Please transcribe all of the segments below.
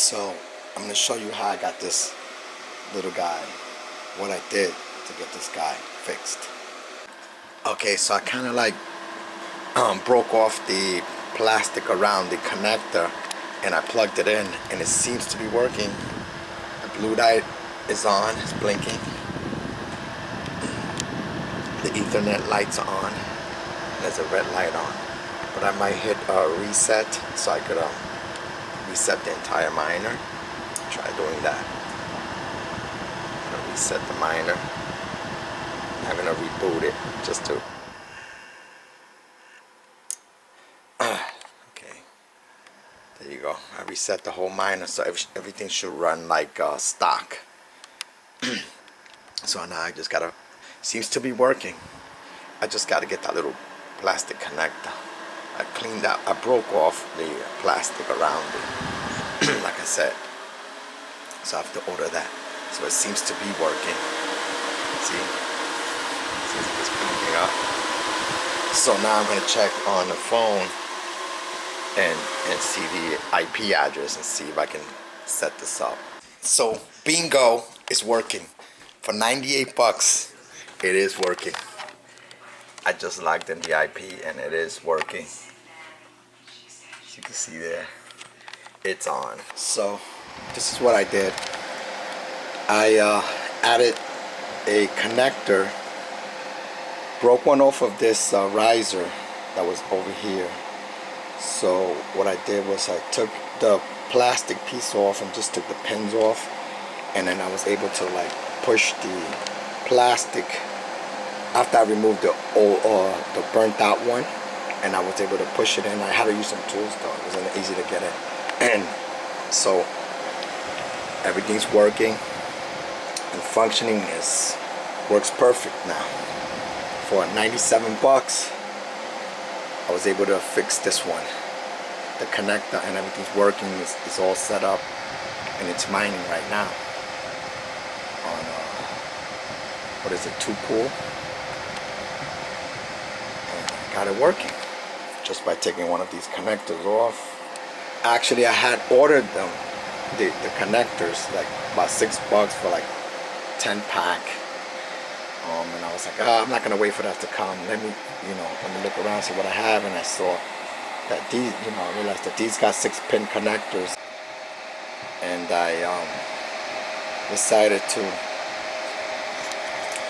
So I'm going to show you how I got this little guy, what I did to get this guy fixed. Okay, so I kind of like broke off the plastic around the connector and I plugged it in and it seems to be working. The blue light is on, it's blinking. The Ethernet lights are on. There's a red light on. But I might hit reset so I could reset the entire miner. Try doing that. I'm gonna reset the miner. I'm gonna reboot it just to. Okay. There you go. I reset the whole miner so everything should run like stock. So now I just gotta. Seems to be working. I just gotta get that little plastic connector. I cleaned out. I broke off the plastic around it. Like I said. So I have to order that. So it seems to be working. See? Seems like it's blinking up. So now I'm gonna check on the phone and see the IP address and see if I can set this up. So bingo, is working. For 98 bucks, it is working. I just logged in the IP and it is working. As you can see there, it's on. So this is what I did. I added a connector, broke one off of this riser that was over here. So what I did was I took the plastic piece off and just took the pins off, and then I was able to like push the plastic after I removed the old the burnt out one, and I was able to push it in. I had to use some tools though, it wasn't easy to get it. And so everything's working and functioning, works perfect now. For 97 bucks I was able to fix this one. The connector and everything's working, it's all set up and it's mining right now on what is it, 2-pool, and I got it working just by taking one of these connectors off. Actually I had ordered them, the connectors, like about $6 for like 10 pack, and I was like, I'm not gonna wait for that to come. Let me look around, see what I have, and I saw that these, I realized that these got 6-pin connectors, and I decided to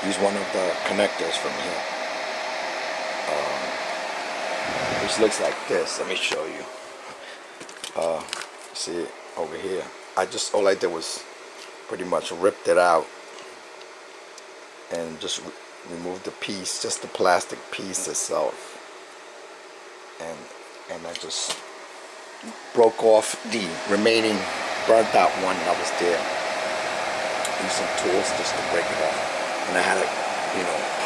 use one of the connectors from here, which looks like this. Let me show you. See it over here. All I did was pretty much ripped it out and just removed the piece, just the plastic piece itself, and I just broke off the remaining burnt out one that was there. Use some tools just to break it off, and I had to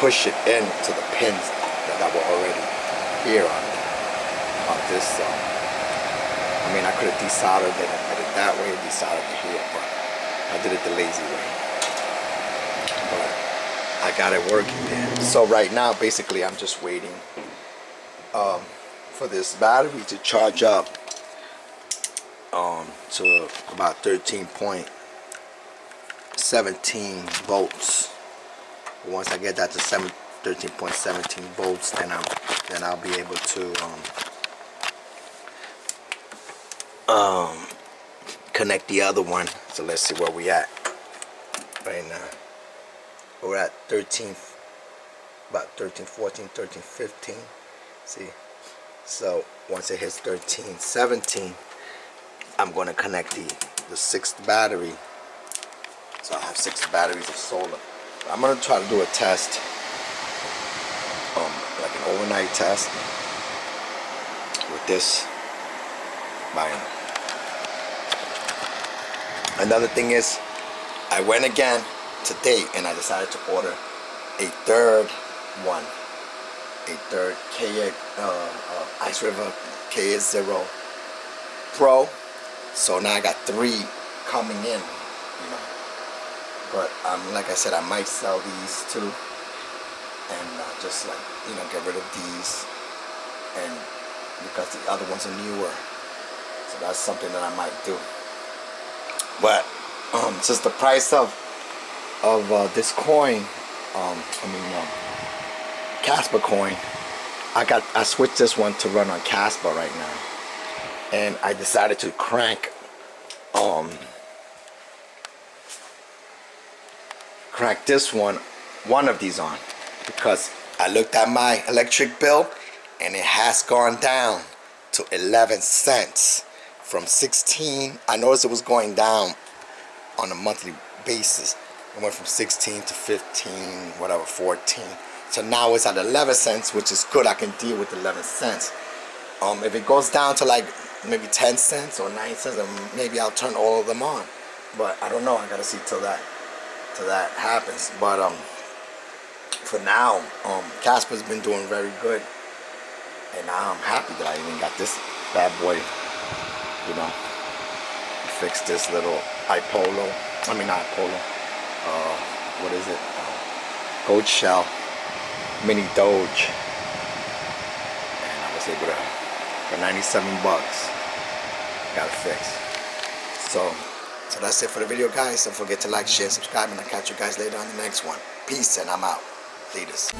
push it into the pins that were already here on this. I mean, I could have desoldered it and did it that way, desoldered it here, but I did it the lazy way. But I got it working there. So right now, basically, I'm just waiting for this battery to charge up to about 13.17 volts. Once I get that to 13.17 volts, then I'll be able to connect the other one. So let's see where we at right now. We're at 13, about 13, 14, 13, 15. See, so once it hits 13, 17, I'm going to connect the 6th battery. So I have 6 batteries of solar. I'm going to try to do a test, like an overnight test with this miner. Another thing is, I went again today and I decided to order a third one, a third Ice River KS0 Pro. So now I got 3 coming in, but like I said, I might sell these too, and just like get rid of these, and because the other ones are newer, so that's something that I might do. But just the price of this coin, Casper coin, I switched this one to run on Casper right now, and I decided to crank this one of these on, because I looked at my electric bill and it has gone down to 11 cents from 16. I noticed it was going down on a monthly basis. It went from 16 to 15, whatever, 14. So now it's at 11 cents, which is good. I can deal with 11 cents. If it goes down to like maybe 10 cents or 9 cents, then maybe I'll turn all of them on. But I don't know. I gotta see till that happens. But for now, Casper's been doing very good, and I'm happy that I even got this bad boy. You know, fix this little Ipolo. I mean, not Polo. What is it? Goldshell mini DOGE, and I was able to, for 97 bucks, got it fixed. So that's it for the video, guys. Don't forget to like, share, subscribe, and I'll catch you guys later on the next one. Peace, and I'm out. Latest.